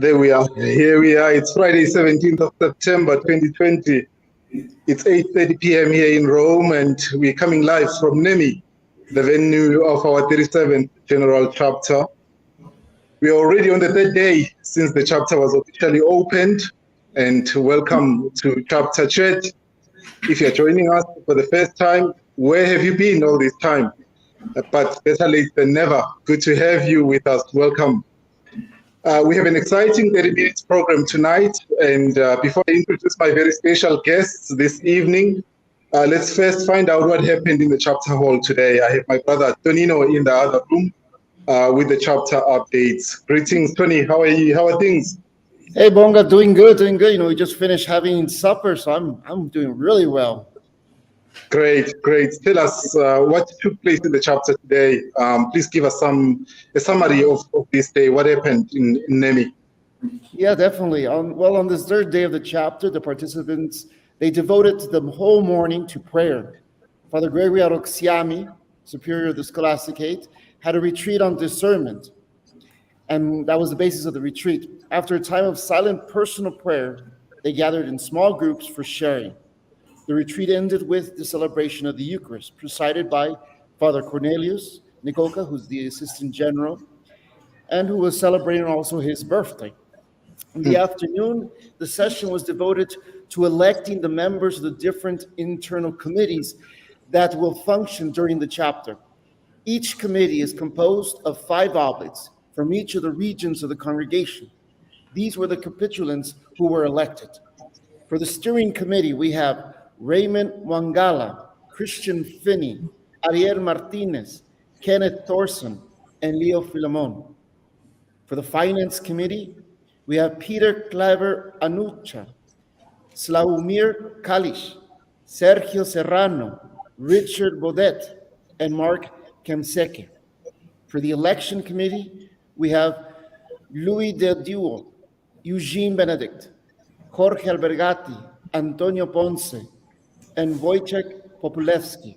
There we are. Here we are. It's Friday, 17th of September, 2020. It's 8:30 p.m. here in Rome, and we're coming live from NEMI, the venue of our 37th General Chapter. We are already on the third day since the chapter was officially opened, and welcome to Chapter Chat. If you're joining us for the first time, where have you been all this time? But better late than never. Good to have you with us. Welcome. We have an exciting 30 minutes program tonight. And before I introduce my very special guests this evening, let's first find out what happened in the chapter hall today. I have my brother Tonino in the other room with the chapter updates. Greetings, Tony. How are you? How are things? Hey, Bonga, doing good, doing good. You know, we just finished having supper, so I'm doing really well. Great, great. Tell us what took place in the chapter today. Please give us a summary of this day. What happened in NEMI? Yeah, definitely. On this third day of the chapter, the participants, they devoted the whole morning to prayer. Father Gregory Aroxiami, superior of the Scholasticate, had a retreat on discernment. And that was the basis of the retreat. After a time of silent personal prayer, they gathered in small groups for sharing. The retreat ended with the celebration of the Eucharist, presided by Father Cornelius Nikolka, who's the Assistant General, and who was celebrating also his birthday. In the afternoon, the session was devoted to electing the members of the different internal committees that will function during the chapter. Each committee is composed of 5 oblates from each of the regions of the congregation. These were the capitulants who were elected. For the steering committee, we have Raymond Wangala, Christian Finney, Ariel Martinez, Kenneth Thorson, and Leo Filamon. For the finance committee, we have Peter Claver Anucha, Slaumir Kalish, Sergio Serrano, Richard Baudet, and Mark Kemseke. For the election committee, we have Louis Del Duo, Eugene Benedict, Jorge Albergati, Antonio Ponce, and Wojciech Populewski.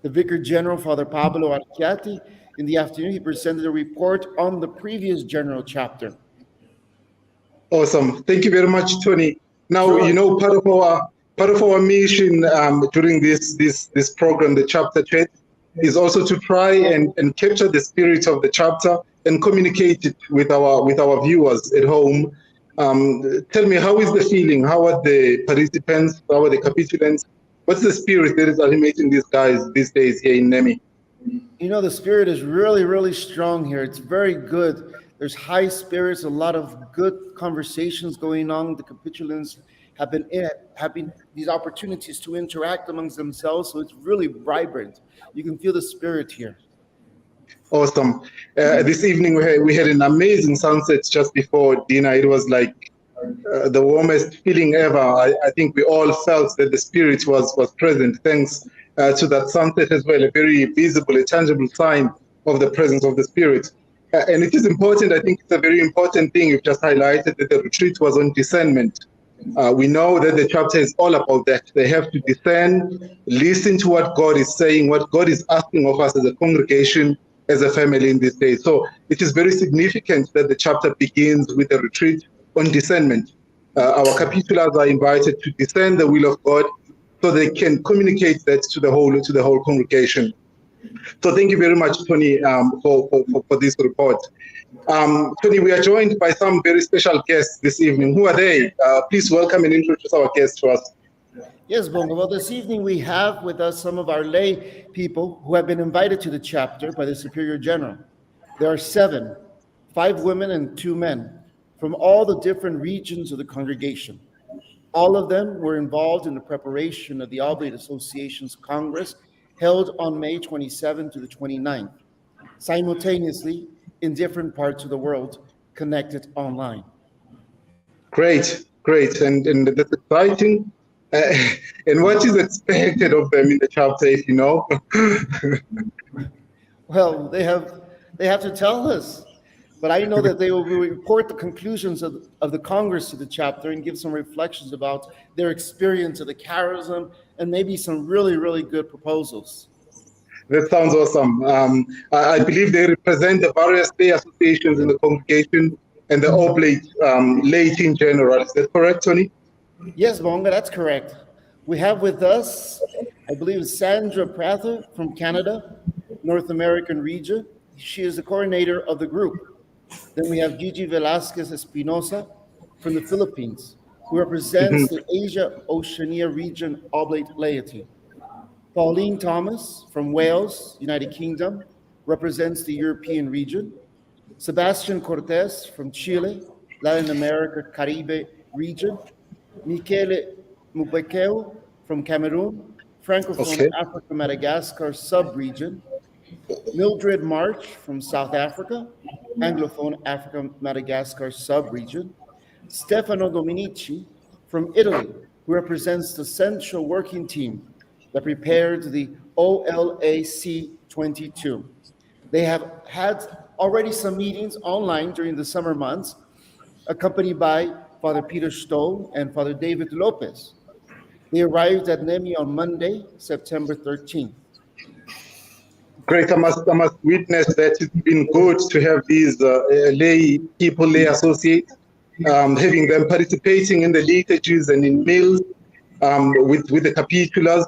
The Vicar General, Father Pablo Archiati, in the afternoon, he presented a report on the previous general chapter. Awesome. Thank you very much, Tony. Now, Sure. you know, part of our mission during this program, the chapter chat, is also to try and capture the spirit of the chapter and communicate it with our viewers at home. Tell me, how is the feeling? How are the participants? How are the capitulants? What's the spirit that is animating these guys these days here in NEMI? You know, the spirit is really, really strong here. It's very good. There's high spirits, a lot of good conversations going on. The capitulants have been having these opportunities to interact amongst themselves, so it's really vibrant. You can feel the spirit here. Awesome. This evening we had an amazing sunset just before dinner. It was like the warmest feeling ever. I think we all felt that the spirit was present thanks to that sunset as well, a very visible, a tangible sign of the presence of the spirit. And it is important, I think it's a very important thing you've just highlighted, that the retreat was on discernment. We know that the chapter is all about that. They have to discern, listen to what God is saying, what God is asking of us as a congregation, as a family in this day. So it is very significant that the chapter begins with a retreat on discernment. Our capitulars are invited to discern the will of God so they can communicate that to the whole congregation. So thank you very much, Tony, for this report. Tony, we are joined by some very special guests this evening. Who are they? Please welcome and introduce our guests to us. Yes, Bongo. Well, this evening we have with us some of our lay people who have been invited to the chapter by the Superior General. There are 7, 5 women and 2 men from all the different regions of the congregation. All of them were involved in the preparation of the Oblate Associations Congress held on May 27 to the 29th, simultaneously in different parts of the world, connected online. Great, great, and that's exciting. And what is expected of them in the chapter, if you know? Well, they have to tell us. But I know that they will report the conclusions of the Congress to the chapter and give some reflections about their experience of the charism and maybe some really, really good proposals. That sounds awesome. I believe they represent the various lay associations in the congregation and the Oblate Lay in general. Is that correct, Tony? Yes, Bonga, that's correct. We have with us, I believe, Sandra Prather from Canada, North American region. She is the coordinator of the group. Then we have Gigi Velasquez Espinosa from the Philippines, who represents the Asia Oceania region Oblate laity. Pauline Thomas from Wales, United Kingdom, represents the European region. Sebastian Cortez from Chile, Latin America, Caribe region. Michele Mubekeo from Cameroon, Francophone Okay. Africa Madagascar sub-region. Mildred March from South Africa, Anglophone Africa Madagascar sub-region. Stefano Dominici from Italy, who represents the central working team that prepared the OLAC 22. They have had already some meetings online during the summer months, accompanied by Father Peter Stoll and Father David Lopez. They arrived at NEMI on Monday, September 13th. Great. I must witness that it's been good to have these lay people, lay associates, having them participating in the liturgies and in meals with the capitulas.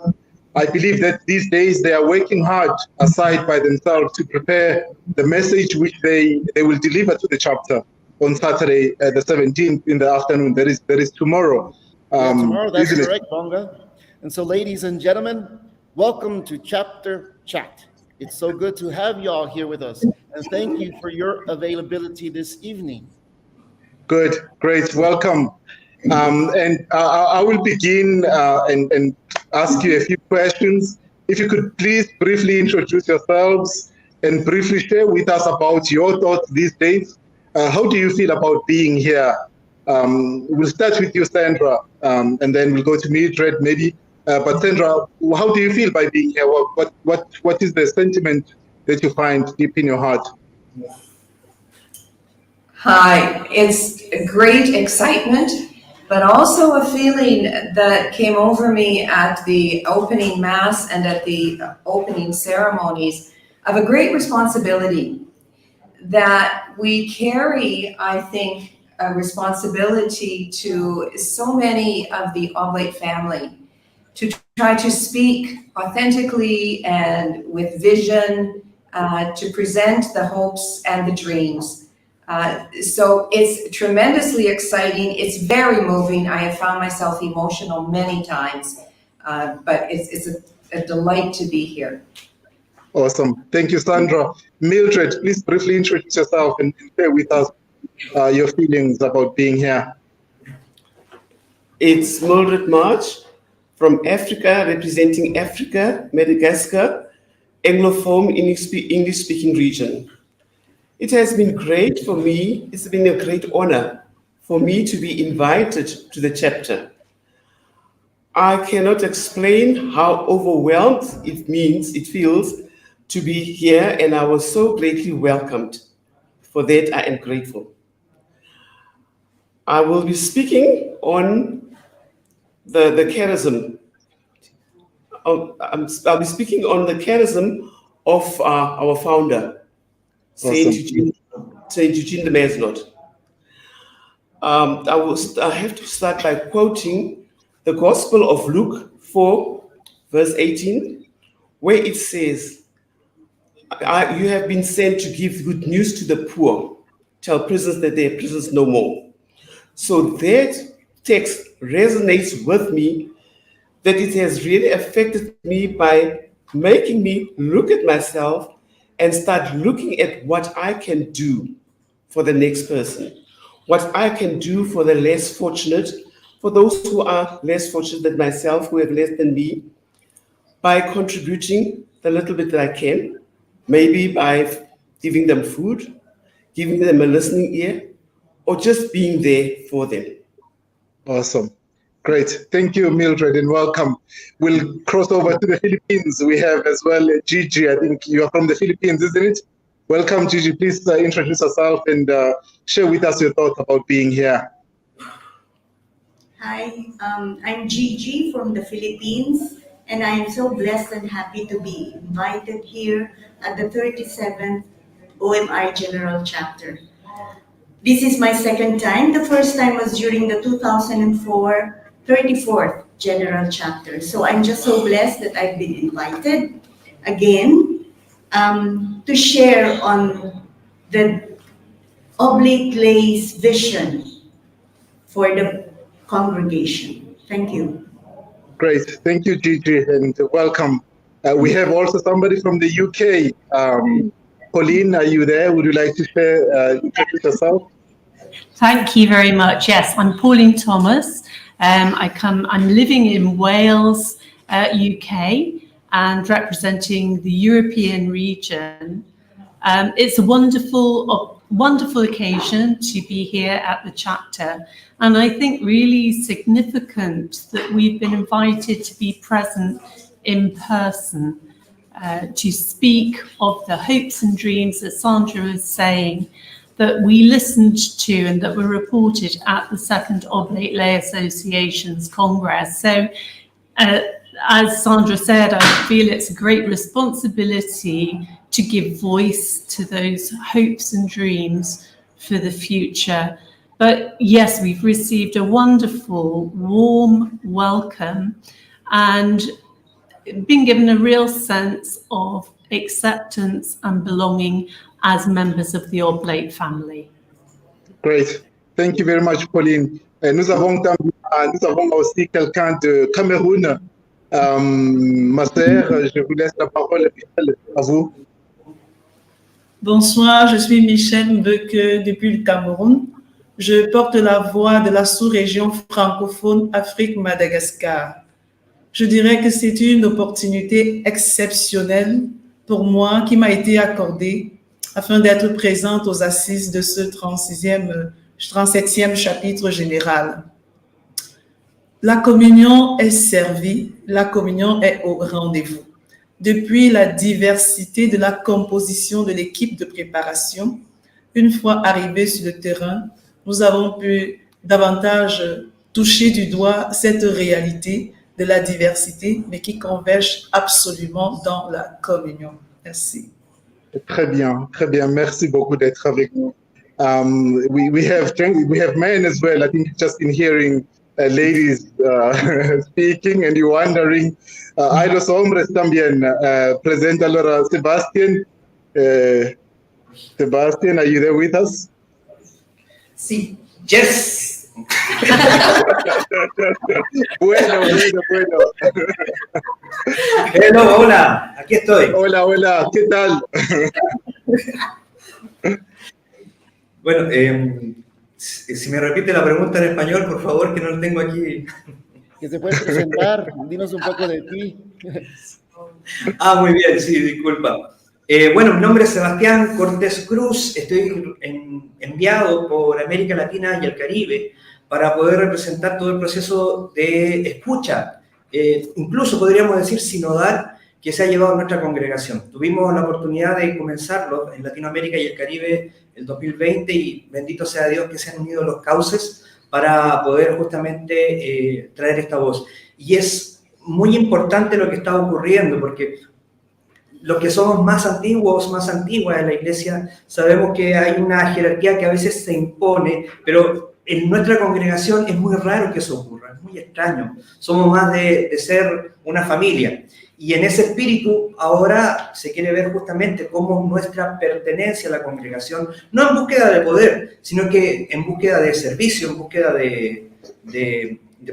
I believe that these days they are working hard aside by themselves to prepare the message which they will deliver to the chapter on Saturday, the 17th in the afternoon. There is tomorrow. Tomorrow, that's isn't it? correct, Bonga. And so, ladies and gentlemen, welcome to Chapter Chat. It's so good to have you all here with us. And thank you for your availability this evening. Good, great, welcome. And I will begin and ask you a few questions. If you could please briefly introduce yourselves and briefly share with us about your thoughts these days. How do you feel about being here? We'll start with you, Sandra, and then we'll go to Mildred maybe. But Sandra, how do you feel by being here? What is the sentiment that you find deep in your heart? Hi, it's great excitement, but also a feeling that came over me at the opening mass and at the opening ceremonies of a great responsibility that we carry. I think a responsibility to so many of the Oblate family to try to speak authentically and with vision, to present the hopes and the dreams. So it's tremendously exciting. It's very moving. I have found myself emotional many times, but it's a delight to be here. Awesome. Thank you, Sandra. Mildred, please briefly introduce yourself and share with us your feelings about being here. It's Mildred March from Africa, representing Africa, Madagascar, Anglophone English-speaking region. It has been great for me. It's been a great honor for me to be invited to the chapter. I cannot explain how overwhelmed it feels to be here, and I was so greatly welcomed. For that, I am grateful. I will be speaking on the charism. I'll be speaking on the charism of our founder, Saint Eugene the Maslot. I have to start by quoting the Gospel of Luke 4, verse 18, where it says, "You have been sent to give good news to the poor, tell prisoners that they are prisoners no more." So that text resonates with me, that it has really affected me by making me look at myself and start looking at what I can do for the next person, what I can do for the less fortunate, for those who are less fortunate than myself, who have less than me, by contributing the little bit that I can, maybe by giving them food, giving them a listening ear, or just being there for them. Awesome. Great. Thank you, Mildred, and welcome. We'll cross over to the Philippines. We have as well Gigi. I think you are from the Philippines, isn't it? Welcome, Gigi. Please introduce yourself and share with us your thoughts about being here. Hi, I'm Gigi from the Philippines, and I am so blessed and happy to be invited here at the 37th OMI General Chapter. This is my second time. The first time was during the 2004 34th General Chapter. So I'm just so blessed that I've been invited again to share on the Oblate Lay's vision for the congregation. Thank you. Great. Thank you, Gigi, and welcome. We have also somebody from the UK. Pauline, are you there? Would you like to share yourself? Thank you very much. Yes, I'm Pauline Thomas. I'm living in Wales, UK, and representing the European region. It's a wonderful occasion to be here at the chapter, and I think really significant that we've been invited to be present in person to speak of the hopes and dreams that Sandra was saying, that we listened to and that were reported at the second Oblate Lay Associations Congress. So as Sandra said, I feel it's a great responsibility to give voice to those hopes and dreams for the future. But yes, we've received a wonderful, warm welcome and been given a real sense of acceptance and belonging as members of the Oblate family. Great. Thank you very much, Pauline. Nous avons aussi quelqu'un de Cameroun. Ma sœur, je vous laisse la parole, à vous. Bonsoir, je suis Michel Mbeke depuis le Cameroun. Je porte la voix de la sous-région francophone Afrique-Madagascar. Je dirais que c'est une opportunité exceptionnelle pour moi qui m'a été accordée afin d'être présente aux assises de ce 37e chapitre général. La communion est servie, la communion est au rendez-vous. Depuis la diversité de la composition de l'équipe de préparation, une fois arrivés sur le terrain, nous avons pu davantage toucher du doigt cette réalité de la diversité, mais qui converge absolument dans la communion. Merci. Très bien, très bien. Merci beaucoup d'être avec nous. We have men as well. I think just in hearing ladies speaking and you wondering. Hay los hombres también. Preséntalo a Sebastian. Sebastian, are you there with us? Sí. Yes. Bueno. Hello, hola, aquí estoy. Hola, ¿qué tal? Bueno, si me repite la pregunta en español, por favor, que no lo tengo aquí. Que se puede presentar, dinos un poco de ti. Muy bien, sí, disculpa. Bueno, mi nombre es Sebastián Cortés Cruz, estoy enviado por América Latina y el Caribe para poder representar todo el proceso de escucha, incluso podríamos decir sinodal, que se ha llevado a nuestra congregación. Tuvimos la oportunidad de comenzarlo en Latinoamérica y el Caribe el 2020 y bendito sea Dios que se han unido los cauces para poder justamente traer esta voz. Y es muy importante lo que está ocurriendo porque los que somos más antiguas en la iglesia, sabemos que hay una jerarquía que a veces se impone, pero en nuestra congregación es muy raro que eso ocurra, es muy extraño. Somos más de ser una familia. Y en ese espíritu ahora se quiere ver justamente cómo nuestra pertenencia a la congregación, no en búsqueda de poder, sino que en búsqueda de servicio, en búsqueda de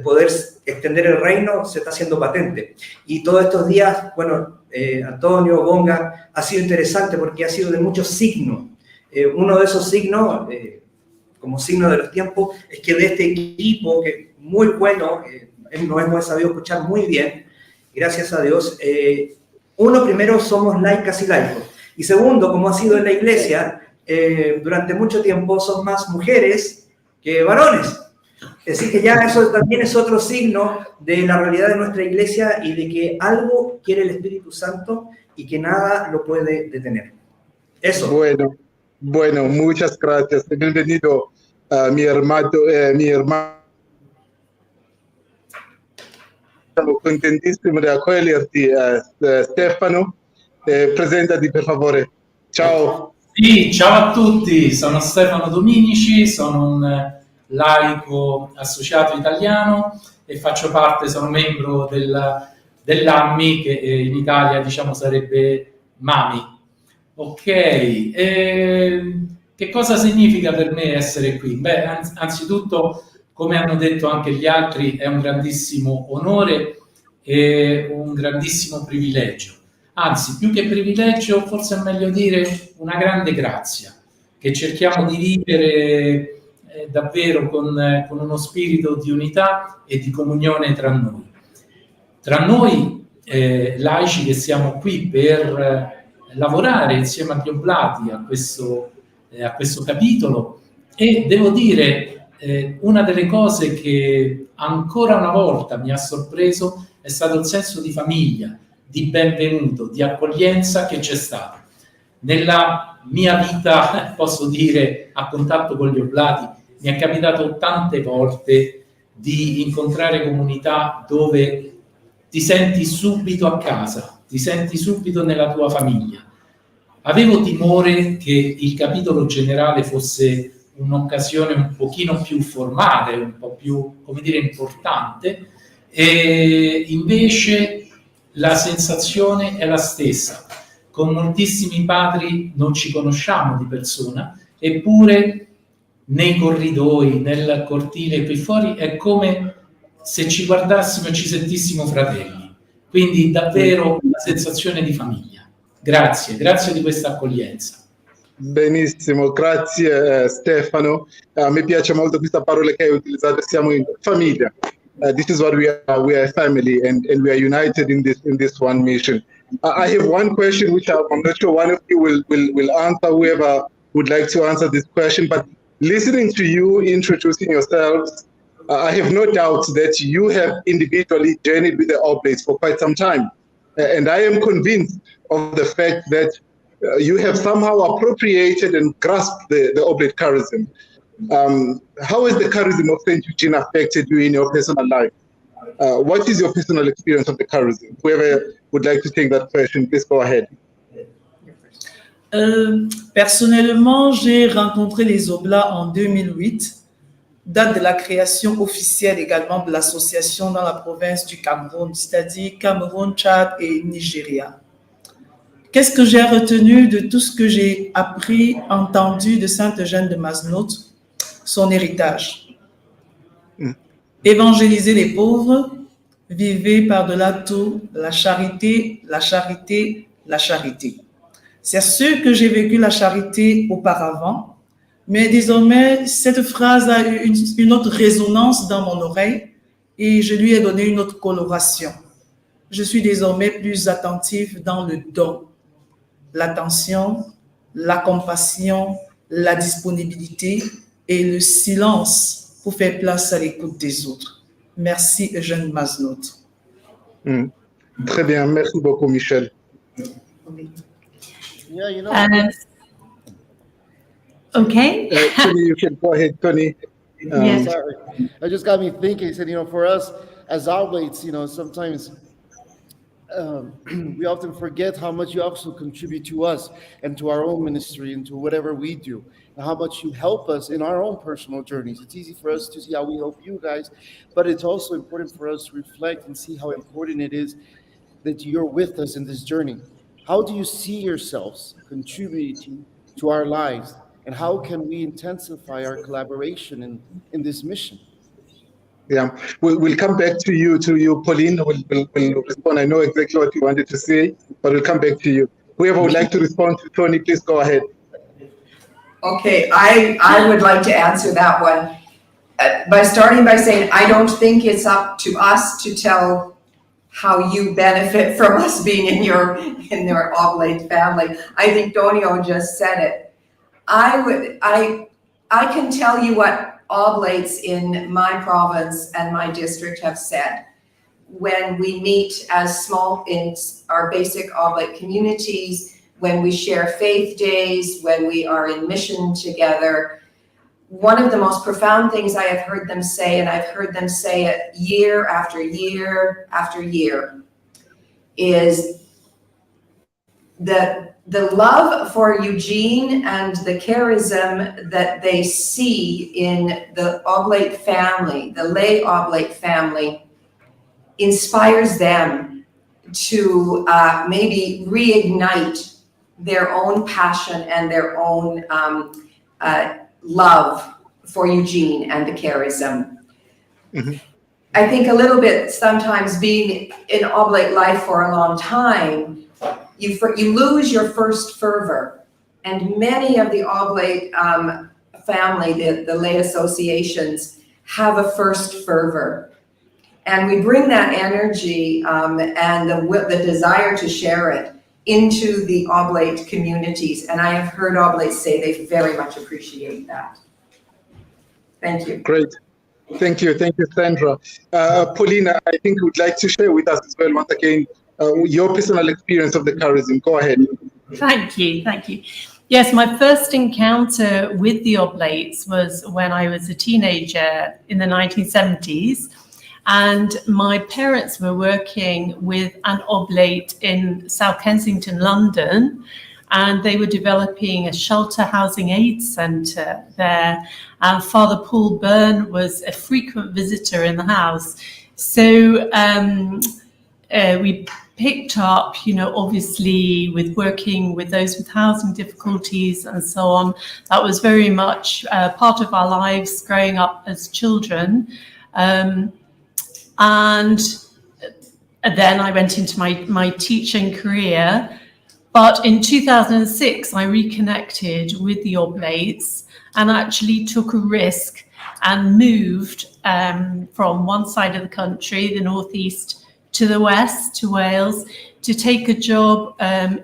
poder extender el reino, se está haciendo patente. Y todos estos días, bueno, Antonio, Bonga, ha sido interesante porque ha sido de muchos signos. Uno de esos signos, como signo de los tiempos, es que de este equipo, que muy bueno, nos hemos sabido escuchar muy bien, gracias a Dios. Uno, primero, somos laicas y laicos. Y segundo, como ha sido en la iglesia, durante mucho tiempo son más mujeres que varones. Es decir, que ya eso también es otro signo de la realidad de nuestra iglesia y de que algo quiere el Espíritu Santo y que nada lo puede detener. Eso. Bueno, muchas gracias. Bienvenido, mi hermano. Contentissimo di accoglierti, Stefano. Presentati per favore. Ciao. Sì, ciao a tutti, sono Stefano Dominici, sono un laico associato italiano e faccio parte, sono membro dell'AMMI, che in Italia diciamo sarebbe MAMI. Ok, che cosa significa per me essere qui? Beh, anzitutto, come hanno detto anche gli altri, è un grandissimo onore e un grandissimo privilegio. Anzi, più che privilegio, forse è meglio dire una grande grazia, che cerchiamo di vivere davvero con uno spirito di unità e di comunione tra noi. Tra noi laici che siamo qui per lavorare insieme agli Oblati a questo capitolo, e devo dire una delle cose che ancora una volta mi ha sorpreso è stato il senso di famiglia, di benvenuto, di accoglienza che c'è stato. Nella mia vita, posso dire, a contatto con gli Oblati, mi è capitato tante volte di incontrare comunità dove ti senti subito a casa, ti senti subito nella tua famiglia. Avevo timore che il capitolo generale fosse un'occasione un pochino più formale, un po' più, come dire, importante, e invece la sensazione è la stessa. Con moltissimi padri non ci conosciamo di persona, eppure nei corridoi, nel cortile qui fuori, è come se ci guardassimo e ci sentissimo fratelli. Quindi davvero una sensazione di famiglia. Grazie, grazie di questa accoglienza. Benissimo, grazie Stefano. Mi piace molto questa parola che hai utilizzato, siamo in famiglia. This is what we are a family, and we are united in this one mission. I have one question which I'm not sure one of you will answer, whoever would like to answer this question, but listening to you introducing yourselves, I have no doubt that you have individually journeyed with the Oblates for quite some time. And I am convinced of the fact that you have somehow appropriated and grasped the Oblate charism. How has the charism of St. Eugene affected you in your personal life? What is your personal experience of the charism? Whoever would like to take that question, please go ahead. Personnellement, j'ai rencontré les Oblats en 2008, date de la création officielle également de l'association dans la province du Cameroun, c'est-à-dire Cameroun, Tchad et Nigeria. Qu'est-ce que j'ai retenu de tout ce que j'ai appris, entendu de Sainte Eugène de Masnote? Son héritage. Évangéliser les pauvres, vivez par-delà tout la charité, la charité, la charité. C'est sûr que j'ai vécu la charité auparavant, mais désormais, cette phrase a eu une autre résonance dans mon oreille et je lui ai donné une autre coloration. Je suis désormais plus attentive dans le don, l'attention, la compassion, la disponibilité et le silence pour faire place à l'écoute des autres. Merci, Eugène Masnote. Très bien, merci beaucoup, Michel. Yeah, you know. Okay. Tony, you can go ahead, Tony. Yes. Sorry. It just got me thinking. He said, for us as Oblates, sometimes we often forget how much you also contribute to us and to our own ministry and to whatever we do, and how much you help us in our own personal journeys. It's easy for us to see how we help you guys, but it's also important for us to reflect and see how important it is that you're with us in this journey. How do you see yourselves contributing to our lives, and how can we intensify our collaboration in this mission? Yeah, we'll come back to you, Pauline. We'll respond. I know exactly what you wanted to say, but we'll come back to you. Whoever would like to respond to Tony, please go ahead. Okay, I would like to answer that one by starting by saying I don't think it's up to us to tell how you benefit from us being in your Oblate family. I think Donio just said it. I can tell you what Oblates in my province and my district have said when we meet as small in our basic Oblate communities, when we share faith days, when we are in mission together. One of the most profound things I have heard them say, and I've heard them say it year after year after year, is the love for Eugene and the charism that they see in the Oblate family, the Lay Oblate family, inspires them to maybe reignite their own passion and their own love for Eugene and the charism. Mm-hmm. I think a little bit sometimes being in Oblate life for a long time, you lose your first fervor. And many of the Oblate family, the lay associations, have a first fervor. And we bring that energy and the desire to share it into the Oblate communities. And I have heard Oblates say they very much appreciate that. Thank you. Great. Thank you, Sandra. Paulina, I think you would like to share with us as well, once again, your personal experience of the charism. Go ahead. Thank you. Yes, my first encounter with the Oblates was when I was a teenager in the 1970s, and my parents were working with an Oblate in South Kensington, London, and they were developing a shelter housing aid centre there. And Father Paul Byrne was a frequent visitor in the house. So we picked up, obviously with working with those with housing difficulties and so on. That was very much part of our lives growing up as children. And then I went into my teaching career. But in 2006, I reconnected with the Oblates and actually took a risk and moved from one side of the country, the northeast, to the west, to Wales, to take a job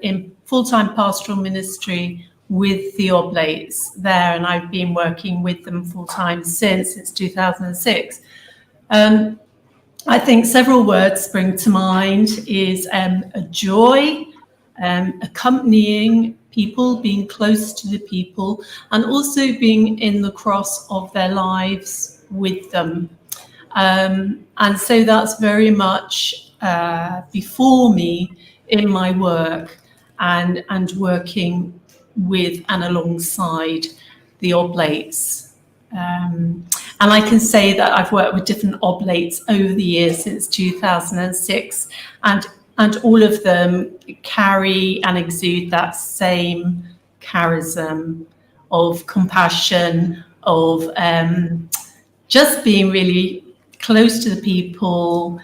in full-time pastoral ministry with the Oblates there. And I've been working with them full-time since 2006. I think several words spring to mind is a joy, accompanying people, being close to the people, and also being in the cross of their lives with them. And so that's very much before me in my work and working with and alongside the Oblates. And I can say that I've worked with different Oblates over the years since 2006, and all of them carry and exude that same charism of compassion, of just being really close to the people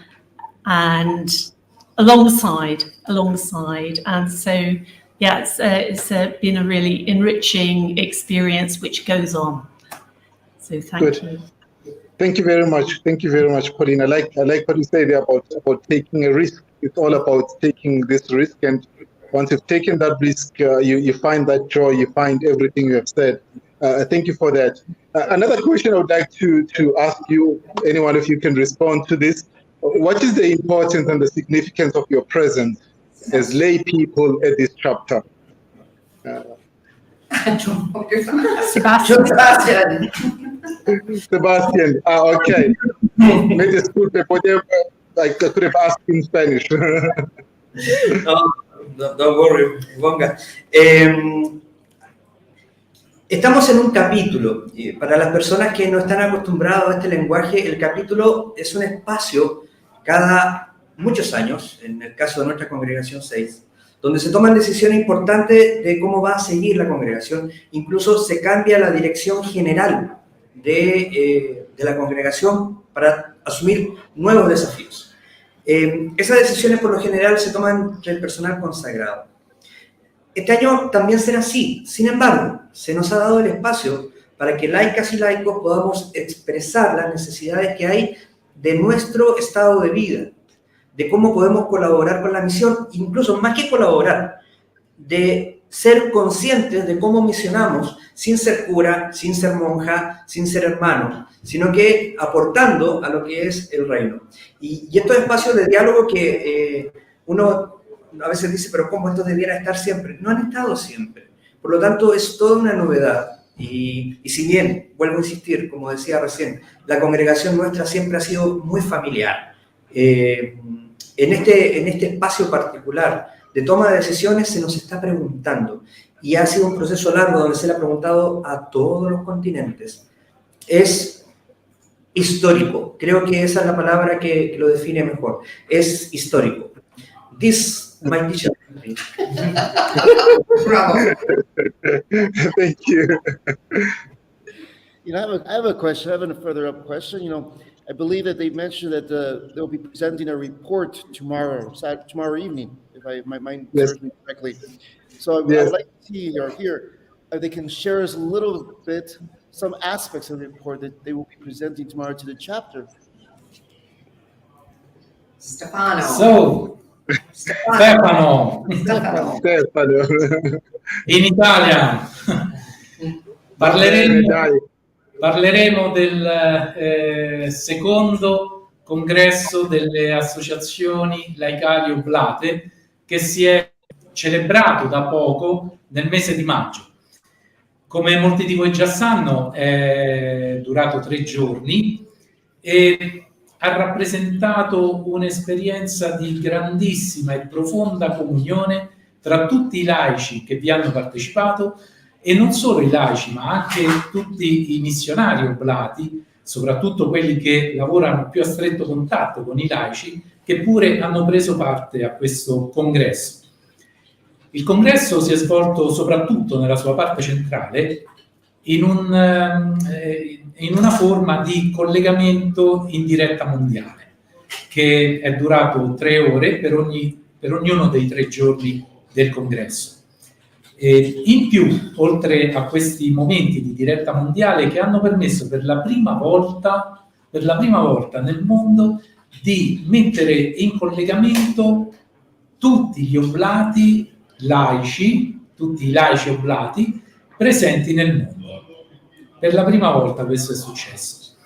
and alongside. And so, yeah, it's been a really enriching experience which goes on. So thank you. Thank you very much. Thank you very much, Pauline. I like what you say there about taking a risk. It's all about taking this risk, and once you've taken that risk, you find that joy, you find everything you have said. Thank you for that. Another question I would like to ask you, any one of you can respond to this. What is the importance and the significance of your presence as lay people at this chapter? Sebastian. Sebastian. Okay. Me disculpe, I could have asked in Spanish. No, don't worry, Bonga. Estamos en un capítulo. Para las personas que no están acostumbradas a este lenguaje, el capítulo es un espacio cada muchos años, en el caso de nuestra congregación 6, donde se toman decisiones importantes de cómo va a seguir la congregación. Incluso se cambia la dirección general de la congregación para asumir nuevos desafíos. Esas decisiones por lo general se toman entre el personal consagrado. Este año también será así. Sin embargo, se nos ha dado el espacio para que laicas y laicos podamos expresar las necesidades que hay de nuestro estado de vida, de cómo podemos colaborar con la misión, incluso más que colaborar, de ser conscientes de cómo misionamos sin ser cura, sin ser monja, sin ser hermano, sino que aportando a lo que es el reino. Y estos espacios de diálogo que uno a veces dice, pero ¿cómo esto debiera estar siempre? No han estado siempre. Por lo tanto, es toda una novedad. Y si bien, vuelvo a insistir, como decía recién, la congregación nuestra siempre ha sido muy familiar. En este espacio particular de toma de decisiones se nos está preguntando. Y ha sido un proceso largo donde se le ha preguntado a todos los continentes. Es histórico. Creo que esa es la palabra que lo define mejor. Es histórico. This, my teacher. Bravo. Thank you. You know, I have a question. I have a further up question. You know, I believe that they mentioned that they'll be presenting a report tomorrow evening, if my mind serves me correctly. So I would like to see or hear if they can share us a little bit some aspects of the report that they will be presenting tomorrow to the chapter. Stefano. So, Stefano. In Italia. Parleremo del secondo congresso delle associazioni laicali Oblate che si è celebrato da poco nel mese di maggio. Come molti di voi già sanno, è durato 3 giorni e ha rappresentato un'esperienza di grandissima e profonda comunione tra tutti i laici che vi hanno partecipato, e non solo i laici, ma anche tutti i missionari oblati, soprattutto quelli che lavorano più a stretto contatto con i laici, che pure hanno preso parte a questo congresso. Il congresso si è svolto soprattutto nella sua parte centrale in una forma di collegamento in diretta mondiale, che è durato 3 ore per ognuno dei 3 giorni del congresso. In più, oltre a questi momenti di diretta mondiale che hanno permesso per la prima volta nel mondo di mettere in collegamento tutti gli oblati laici, tutti i laici oblati presenti nel mondo. Per la prima volta questo è successo.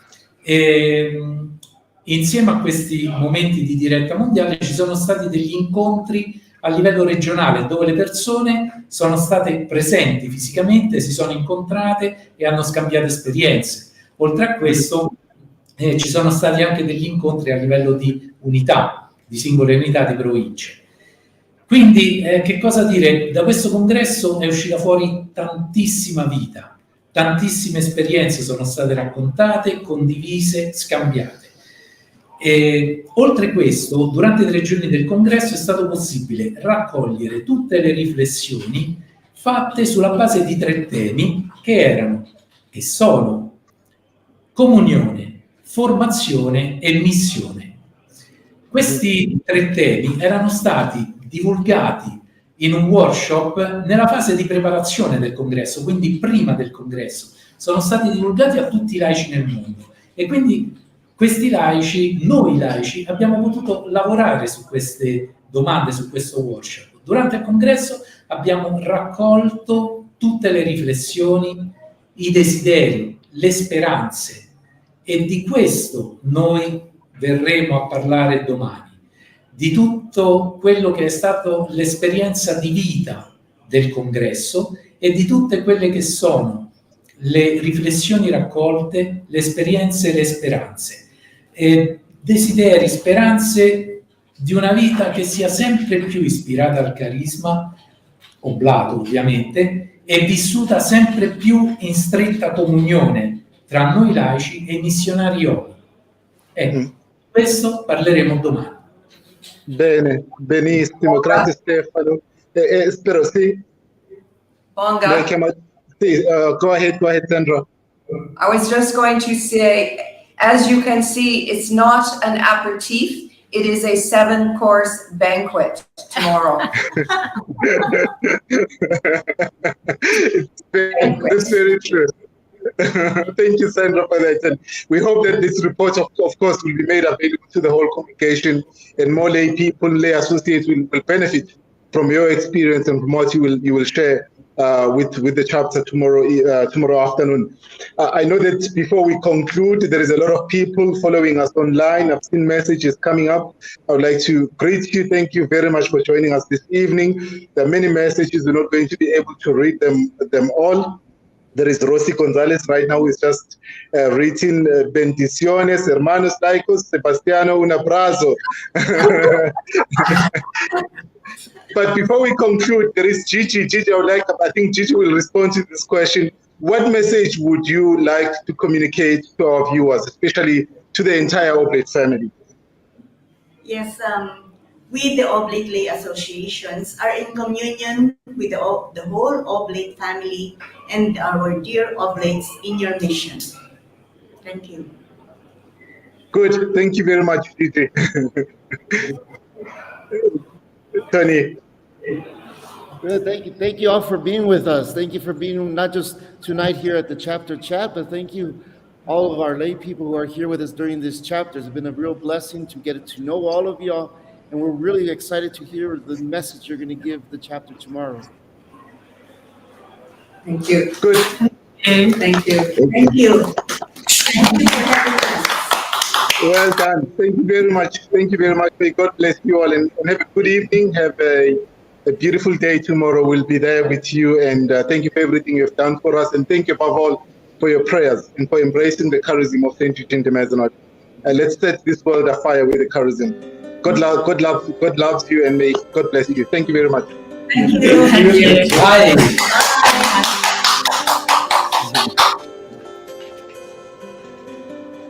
Insieme a questi momenti di diretta mondiale ci sono stati degli incontri a livello regionale, dove le persone sono state presenti fisicamente, si sono incontrate e hanno scambiato esperienze. Oltre a questo ci sono stati anche degli incontri a livello di unità, di singole unità di province. Quindi che cosa dire? Da questo congresso è uscita fuori tantissima vita, tantissime esperienze sono state raccontate, condivise, scambiate. E, oltre a questo, durante i 3 giorni del congresso è stato possibile raccogliere tutte le riflessioni fatte sulla base di 3 temi che erano e sono comunione, formazione e missione. Questi 3 temi erano stati divulgati in un workshop nella fase di preparazione del congresso, quindi prima del congresso. Sono stati divulgati a tutti i laici nel mondo e quindi questi laici, noi laici, abbiamo potuto lavorare su queste domande, su questo workshop. Durante il congresso abbiamo raccolto tutte le riflessioni, i desideri, le speranze, e di questo noi verremo a parlare domani, di tutto quello che è stato l'esperienza di vita del congresso e di tutte quelle che sono le riflessioni raccolte, le esperienze e le speranze. Desideri, speranze di una vita che sia sempre più ispirata al carisma, oblato ovviamente, e vissuta sempre più in stretta comunione tra noi laici e i missionari ONU. Ecco, questo parleremo domani. Bene, benissimo, grazie Stefano. Spero sì. Bonga. Go ahead, Sandra. I was just going to say, as you can see, it's not an aperitif, it is a 7-course banquet tomorrow. That's very true. Thank you, Sandra, for that. And we hope that this report, of course, will be made available to the whole congregation, and more lay people, lay associates will benefit from your experience and from what you will share with the chapter tomorrow afternoon. I know that before we conclude, there is a lot of people following us online. I've seen messages coming up. I would like to greet you. Thank you very much for joining us this evening. There are many messages. We're not going to be able to read them all. There is Rosy Gonzalez right now, who is just written bendiciones, hermanos laicos, Sebastiano, un abrazo. But before we conclude, there is Gigi. Gigi, I think Gigi will respond to this question. What message would you like to communicate to our viewers, especially to the entire Oblate family? Yes, we, the Oblate Lay Associations, are in communion with the whole Oblate family and our dear Oblates in your mission. Thank you. Good. Thank you very much, Gigi. Tony. Good. Thank you all for being with us. Thank you for being not just tonight here at the chapter chat, but thank you all of our lay people who are here with us during this chapter. It's been a real blessing to get to know all of y'all, and we're really excited to hear the message you're going to give the chapter tomorrow. Thank you. Good. Thank you. Thank you. Thank you for having us. Well done. Thank you very much. Thank you very much. May God bless you all, and have a good evening. Have a beautiful day tomorrow. We'll be there with you, and thank you for everything you've done for us, and thank you above all for your prayers and for embracing the charism of Saint Eugene de Mazenod. Let's set this world afire with the charism. God loves you, and may God bless you. Thank you very much. Thank you. Bye.